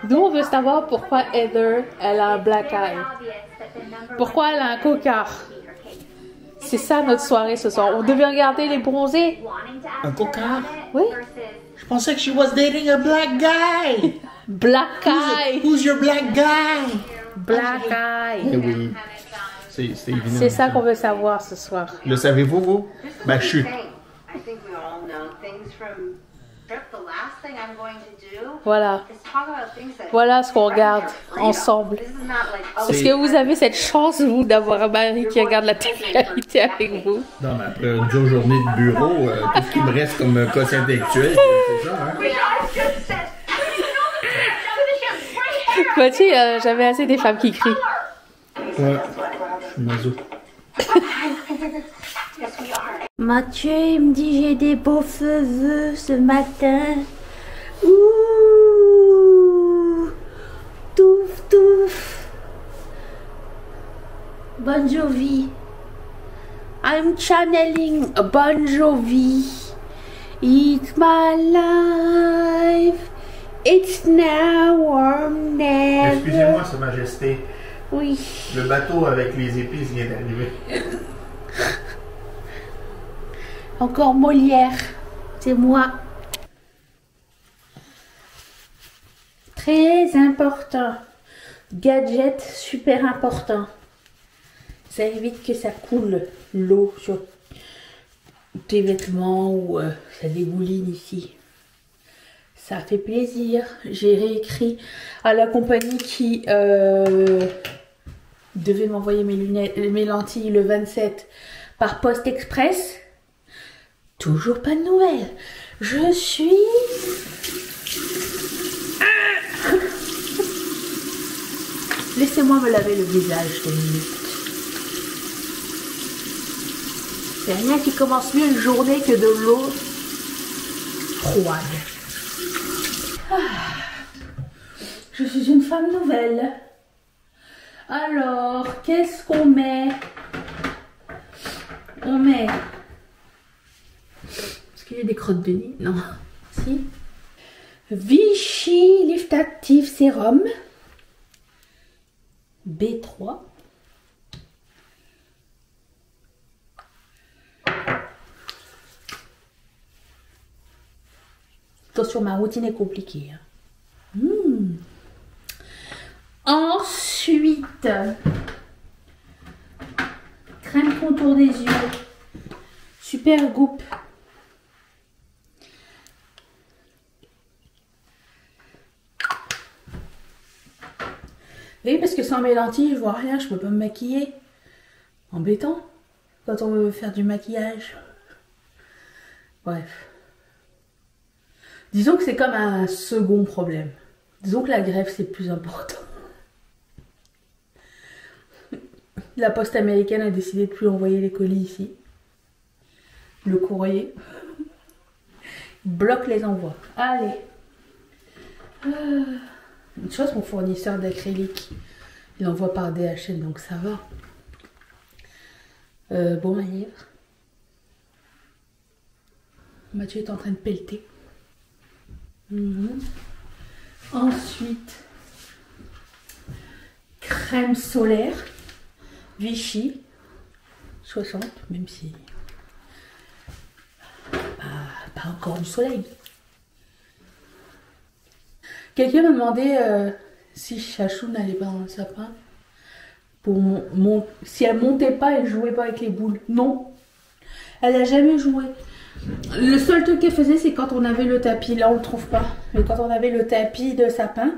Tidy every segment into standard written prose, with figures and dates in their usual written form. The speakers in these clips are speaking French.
Nous, on veut savoir pourquoi Heather, elle a un black eye. Pourquoi elle a un cocard. C'est ça notre soirée ce soir. On devait regarder les bronzés. Un cocard? Oui. Je pensais que she was dating a black guy. Black eye. Who's your black guy? Black eye. Eh oui. C'est évident. C'est ça qu'on veut savoir ce soir. Le savez-vous, vous? Ben, je suis. Voilà. Voilà ce qu'on regarde ensemble. Est-ce que vous avez cette chance, vous, d'avoir un mari qui regarde la télé-réalité avec vous? Non, mais après une dure journée de bureau, tout ce qui me reste comme quotient intellectuel, c'est ça, hein? Bah, tu sais, j'avais assez des femmes qui crient. Ouais, je suis maso. Mathieu, il me dit j'ai des beaux cheveux ce matin. Ouh, touf touf. Bon Jovi. I'm channeling a Bon Jovi. It's my life. It's now or never. Excusez-moi, Sa Majesté. Oui. Le bateau avec les épices vient d'arriver. Encore Molière. C'est moi. Très important. Gadget super important. Ça évite que ça coule l'eau sur tes vêtements ou ça dégouline ici. Ça fait plaisir. J'ai réécrit à la compagnie qui devait m'envoyer mes lunettes, mes lentilles le 27 par poste express. Toujours pas de nouvelles. Je suis... Laissez-moi me laver le visage 2 minutes. C'est rien qui commence mieux une journée que de l'eau froide. Je suis une femme nouvelle. Alors, qu'est-ce qu'on met? On met... Est-ce qu'il y a des crottes de nez? Non. Si. Vichy Lift Active Sérum. B3. Attention, ma routine est compliquée. Ensuite, crème contour des yeux. Super Goop. Oui, parce que sans mes lentilles, je vois rien, je peux pas me maquiller. Embêtant quand on veut faire du maquillage. Bref. Disons que c'est comme un second problème. Disons que la greffe, c'est plus important. La poste américaine a décidé de plus envoyer les colis ici. Le courrier bloque les envois. Allez. Une chose, mon fournisseur d'acrylique, il envoie par DHL, donc ça va. Bon manière. Mathieu est en train de pelleter. Ensuite, crème solaire Vichy 60, même si pas encore du soleil. Quelqu'un m'a demandé si Chachou n'allait pas dans le sapin pour si elle montait pas, elle jouait pas avec les boules. Non, elle a jamais joué. Le seul truc qu'elle faisait, c'est quand on avait le tapis. Là, on le trouve pas. Mais quand on avait le tapis de sapin,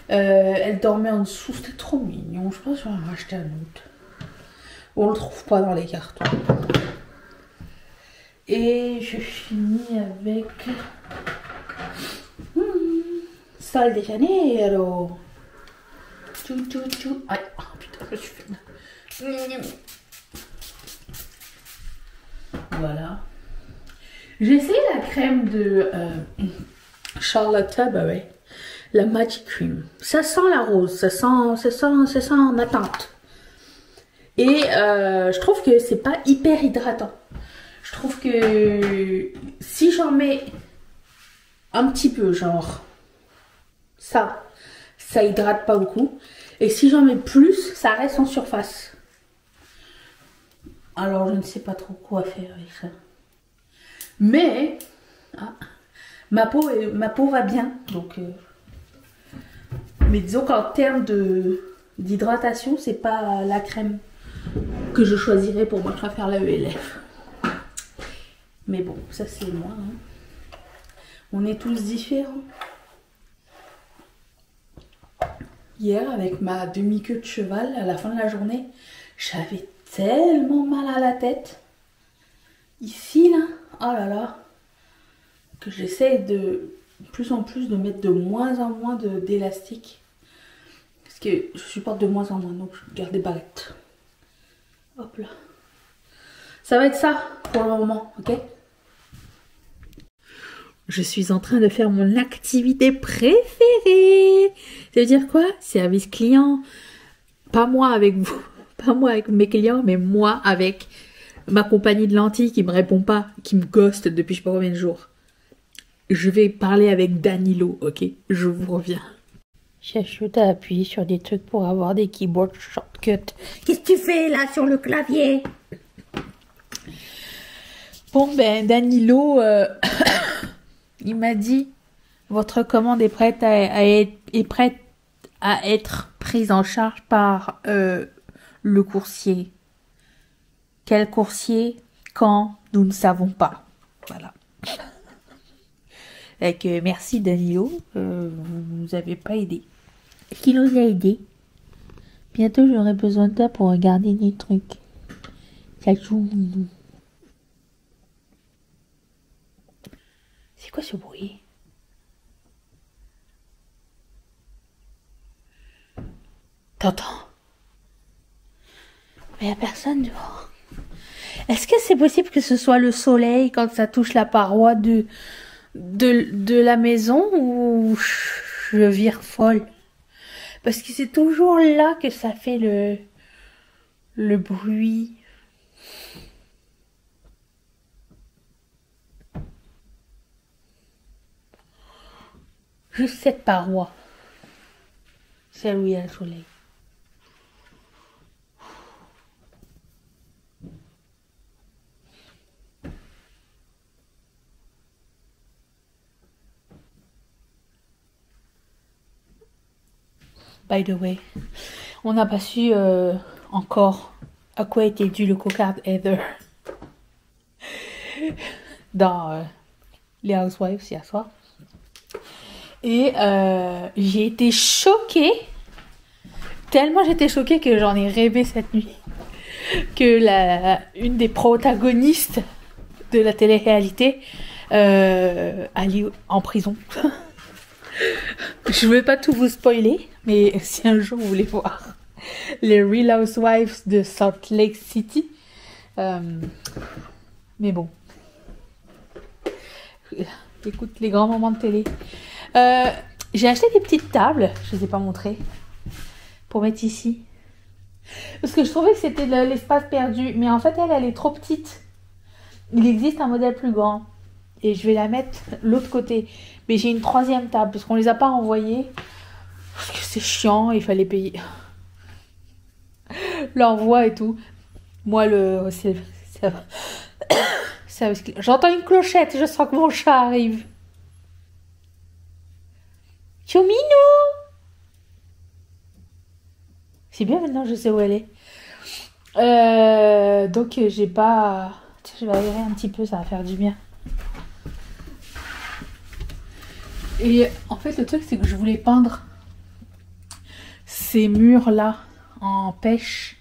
elle dormait en dessous. C'était trop mignon. Je pense que je vais en racheter un autre. On le trouve pas dans les cartons. Et je finis avec Sol de Janeiro. Tchou tchou tchou. Aïe, oh, putain, je suis fait. Voilà. J'ai essayé la crème de Charlotte Tilbury, la Magic Cream. Ça sent la rose, ça sent ma tante. Et je trouve que c'est pas hyper hydratant. Je trouve que si j'en mets un petit peu, genre ça hydrate pas beaucoup. Et si j'en mets plus, ça reste en surface. Alors je ne sais pas trop quoi faire avec ça. Mais ma peau va bien. Donc, mais disons qu'en termes d'hydratation, c'est pas la crème que je choisirais pour moi. Je préfère la ELF. Mais bon, ça c'est moi. Hein. On est tous différents. Hier, avec ma demi-queue de cheval, à la fin de la journée, j'avais tellement mal à la tête. Ici, là, oh là là, que j'essaie de plus en plus de mettre de moins en moins d'élastique. Parce que je supporte de moins en moins, donc je garde des barrettes. Hop là. Ça va être ça pour le moment, ok? Je suis en train de faire mon activité préférée. Ça veut dire quoi? Service client. Pas moi avec vous, pas moi avec mes clients, mais moi avec ma compagnie de lentilles qui me répond pas, qui me ghost depuis je sais pas combien de jours. Je vais parler avec Danilo, ok? Je vous reviens. Chachou, t'as appuyé sur des trucs pour avoir des keyboard shortcuts. Qu'est-ce que tu fais là sur le clavier? Bon ben Danilo, il m'a dit votre commande est prête à être prise en charge par le coursier. Quel coursier? Quand? Nous ne savons pas. Voilà. Donc, merci Danilo, vous nous avez pas aidé. Qui nous a aidé? Bientôt j'aurai besoin de toi pour regarder des trucs. Chachou. C'est quoi ce bruit? T'entends? Mais il n'y a personne dehors. Est-ce que c'est possible que ce soit le soleil quand ça touche la paroi de la maison ou je vire folle? Parce que c'est toujours là que ça fait le bruit. Juste cette paroi. Celle où il y a le soleil. By the way, on n'a pas su encore à quoi était dû le cocard Heather dans les Housewives hier soir. Et j'ai été choquée, tellement j'étais choquée que j'en ai rêvé cette nuit, que une des protagonistes de la télé-réalité allait en prison. Je ne vais pas tout vous spoiler, mais si un jour vous voulez voir les Real Housewives de Salt Lake City, mais bon, écoute les grands moments de télé. J'ai acheté des petites tables, je ne les ai pas montrées, pour mettre ici. Parce que je trouvais que c'était de l'espace perdu, mais en fait elle est trop petite. Il existe un modèle plus grand. Et je vais la mettre l'autre côté. Mais j'ai une troisième table, parce qu'on les a pas envoyées. Parce que c'est chiant, il fallait payer l'envoi et tout. Moi, j'entends une clochette, je sens que mon chat arrive. Chouminou! C'est bien maintenant, je sais où elle est. Donc, j'ai pas... Tiens, je vais aérer un petit peu, ça va faire du bien. Et en fait, le truc, c'est que je voulais peindre ces murs-là en pêche.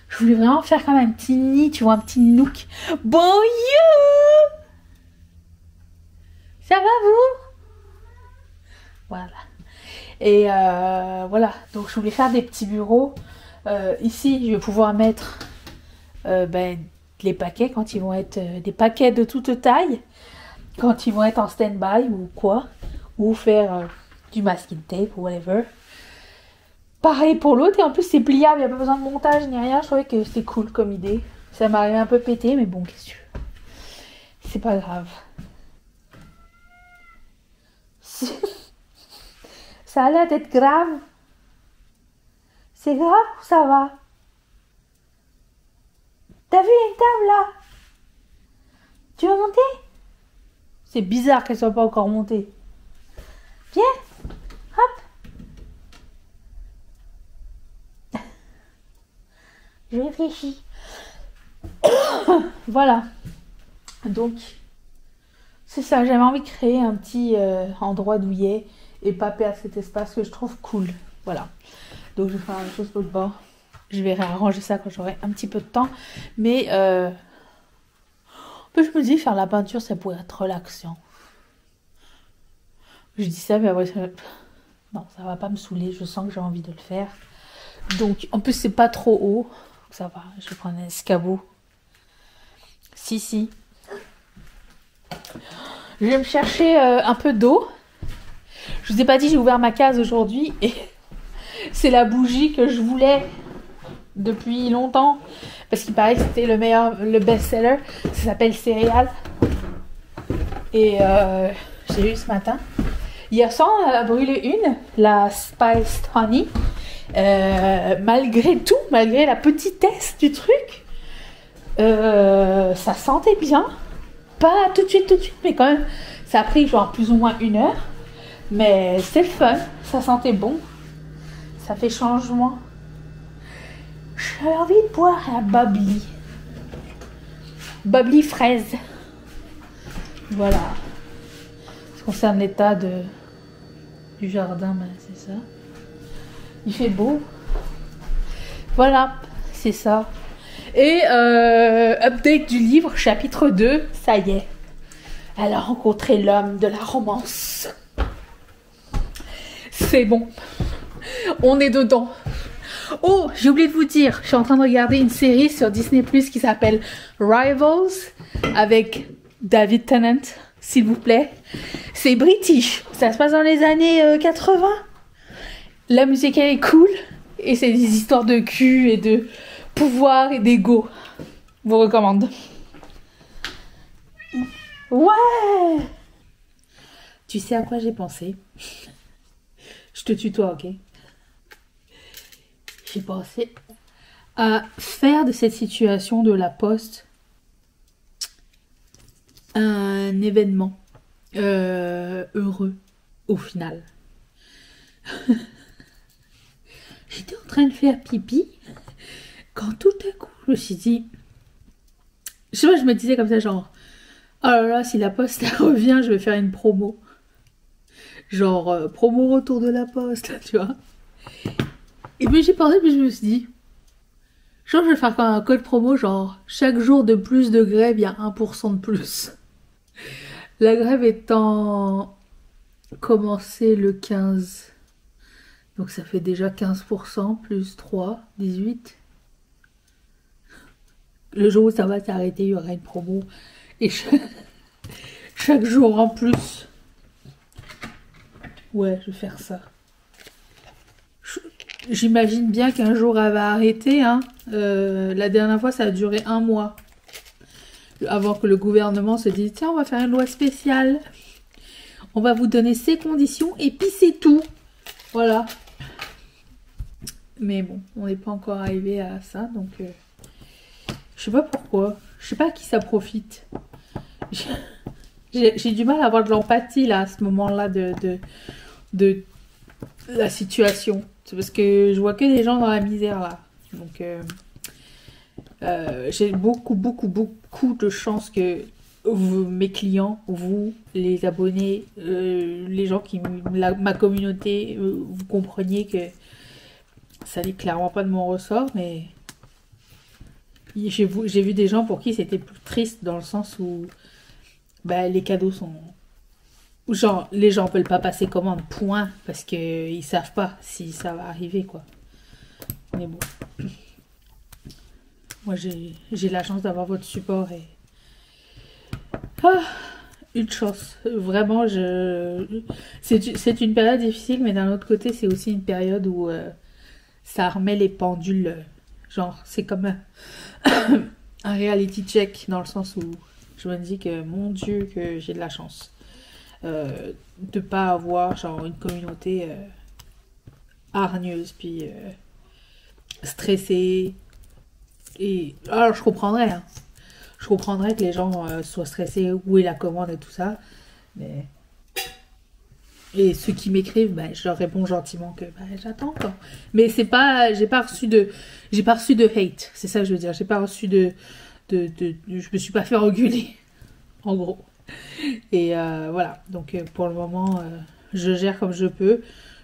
Je voulais vraiment faire comme un petit nid, tu vois, un petit nook. Bon, you! Ça va, vous? Voilà. Et voilà, donc je voulais faire des petits bureaux. Ici, je vais pouvoir mettre les paquets quand ils vont être... des paquets de toute taille. Quand ils vont être en stand-by ou quoi. Ou faire du masking tape ou whatever. Pareil pour l'autre, et en plus c'est pliable, il n'y a pas besoin de montage ni rien. Je trouvais que c'était cool comme idée. Ça m'arrivait un peu pété, mais bon, qu'est-ce que tu veux. C'est pas grave. Ça a l'air d'être grave. C'est grave ou ça va? T'as vu une table là? Tu veux monter? C'est bizarre qu'elle soit pas encore montée. Viens, hop. Je réfléchis. Voilà. Donc, c'est ça. J'avais envie de créer un petit endroit douillet et pas perdre cet espace que je trouve cool. Voilà. Donc, je vais faire la même chose pour le bord. Je vais réarranger ça quand j'aurai un petit peu de temps. Mais, je me dis, faire la peinture, ça pourrait être relaxant. Je dis ça, mais après, non, ça va pas me saouler. Je sens que j'ai envie de le faire. Donc, en plus, c'est pas trop haut. Ça va, je vais prendre un escabeau. Si. Je vais me chercher un peu d'eau. Je vous ai pas dit, j'ai ouvert ma case aujourd'hui. Et c'est la bougie que je voulais depuis longtemps. Parce qu'il paraît que c'était le best-seller. Ça s'appelle Céréales. Et j'ai eu ce matin. Hier soir, on a brûlé une. La Spiced Honey. Malgré tout, malgré la petitesse du truc, ça sentait bien. Pas tout de suite, mais quand même, ça a pris genre plus ou moins 1 heure. Mais c'est fun, ça sentait bon. Ça fait changement. J'ai envie de boire un bubbly. Bubbly fraise. Voilà. Ça concerne l'état du jardin, ben, c'est ça. Il fait beau. Voilà, c'est ça. Et update du livre, chapitre 2, ça y est. Elle a rencontré l'homme de la romance. C'est bon. On est dedans. Oh, j'ai oublié de vous dire, je suis en train de regarder une série sur Disney+ qui s'appelle Rivals avec David Tennant, s'il vous plaît. C'est british. Ça se passe dans les années 80. La musique, elle est cool. Et c'est des histoires de cul et de pouvoir et d'ego. Je vous recommande. Ouais! Tu sais à quoi j'ai pensé? Je te tutoie, ok? J'ai pensé à faire de cette situation de la poste un événement heureux au final. J'étais en train de faire pipi quand tout à coup je me suis dit, je sais pas, je me disais comme ça genre, oh là là, si la poste elle revient, je vais faire une promo, genre promo retour de la poste, tu vois. Et puis j'ai pensé, puis je me suis dit, genre je vais faire un code promo, genre chaque jour de plus de grève, il y a 1% de plus. La grève étant commencée le 15. Donc ça fait déjà 15% plus 3, 18. Le jour où ça va s'arrêter, il y aura une promo. Et chaque jour en plus. Ouais, je vais faire ça. J'imagine bien qu'un jour elle va arrêter. Hein. La dernière fois, ça a duré 1 mois. Avant que le gouvernement se dise, tiens, on va faire une loi spéciale. On va vous donner ces conditions et puis c'est tout. Voilà. Mais bon, on n'est pas encore arrivé à ça, donc je sais pas pourquoi. Je sais pas à qui ça profite. J'ai du mal à avoir de l'empathie là à ce moment-là de la situation. C'est parce que je vois que des gens dans la misère là. Donc j'ai beaucoup de chance que vous, mes clients, vous, les abonnés, les gens ma communauté, vous compreniez que ça n'est clairement pas de mon ressort, mais j'ai vu des gens pour qui c'était plus triste dans le sens où bah, les cadeaux sont... Genre, les gens veulent pas passer commande, point, parce qu'ils savent pas si ça va arriver, quoi. Mais bon. Moi, j'ai la chance d'avoir votre support et... Ah, une chance. Vraiment, c'est une période difficile, mais d'un autre côté, c'est aussi une période où ça remet les pendules. Genre, c'est comme un reality check, dans le sens où je me dis que, mon Dieu, que j'ai de la chance de pas avoir, genre, une communauté hargneuse, puis stressée. Et alors je comprendrais, hein. Je comprendrais que les gens soient stressés, où est la commande et tout ça. Mais... Et ceux qui m'écrivent, ben, je leur réponds gentiment que ben, j'attends quoi. Mais c'est pas, j'ai pas reçu de hate. C'est ça que je veux dire. J'ai pas reçu je me suis pas fait engueuler, en gros. Et voilà. Donc pour le moment, je gère comme je peux.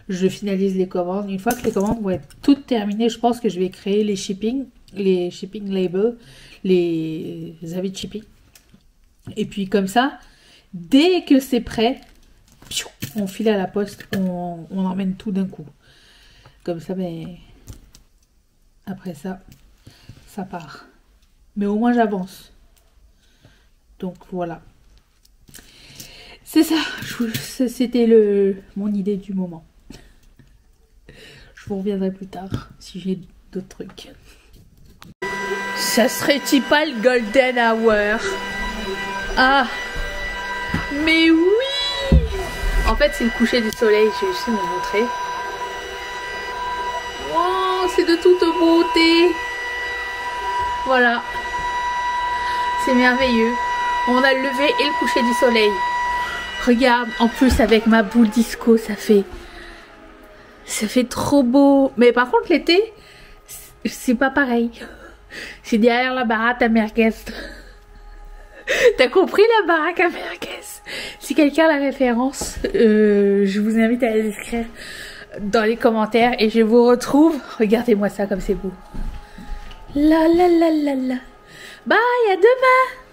Je finalise les commandes. Une fois que les commandes vont être toutes terminées, je pense que je vais créer les shipping labels, les avis de shipping. Et puis comme ça, dès que c'est prêt, on file à la poste, on emmène tout d'un coup. Comme ça, ben, après ça, ça part. Mais au moins j'avance. Donc voilà. C'est ça, c'était mon idée du moment. Je vous reviendrai plus tard si j'ai d'autres trucs. Ça serait-il pas le golden hour? Ah, mais oui! En fait, c'est le coucher du soleil, je vais juste vous montrer. Oh, c'est de toute beauté. Voilà. C'est merveilleux. On a le lever et le coucher du soleil. Regarde, en plus avec ma boule disco, ça fait trop beau. Mais par contre, l'été, c'est pas pareil. C'est derrière la baraque à merguez. T'as compris la baraque à merguez? Si quelqu'un a la référence, je vous invite à les écrire dans les commentaires et je vous retrouve. Regardez-moi ça comme c'est beau. La la la la la. Bye, à demain.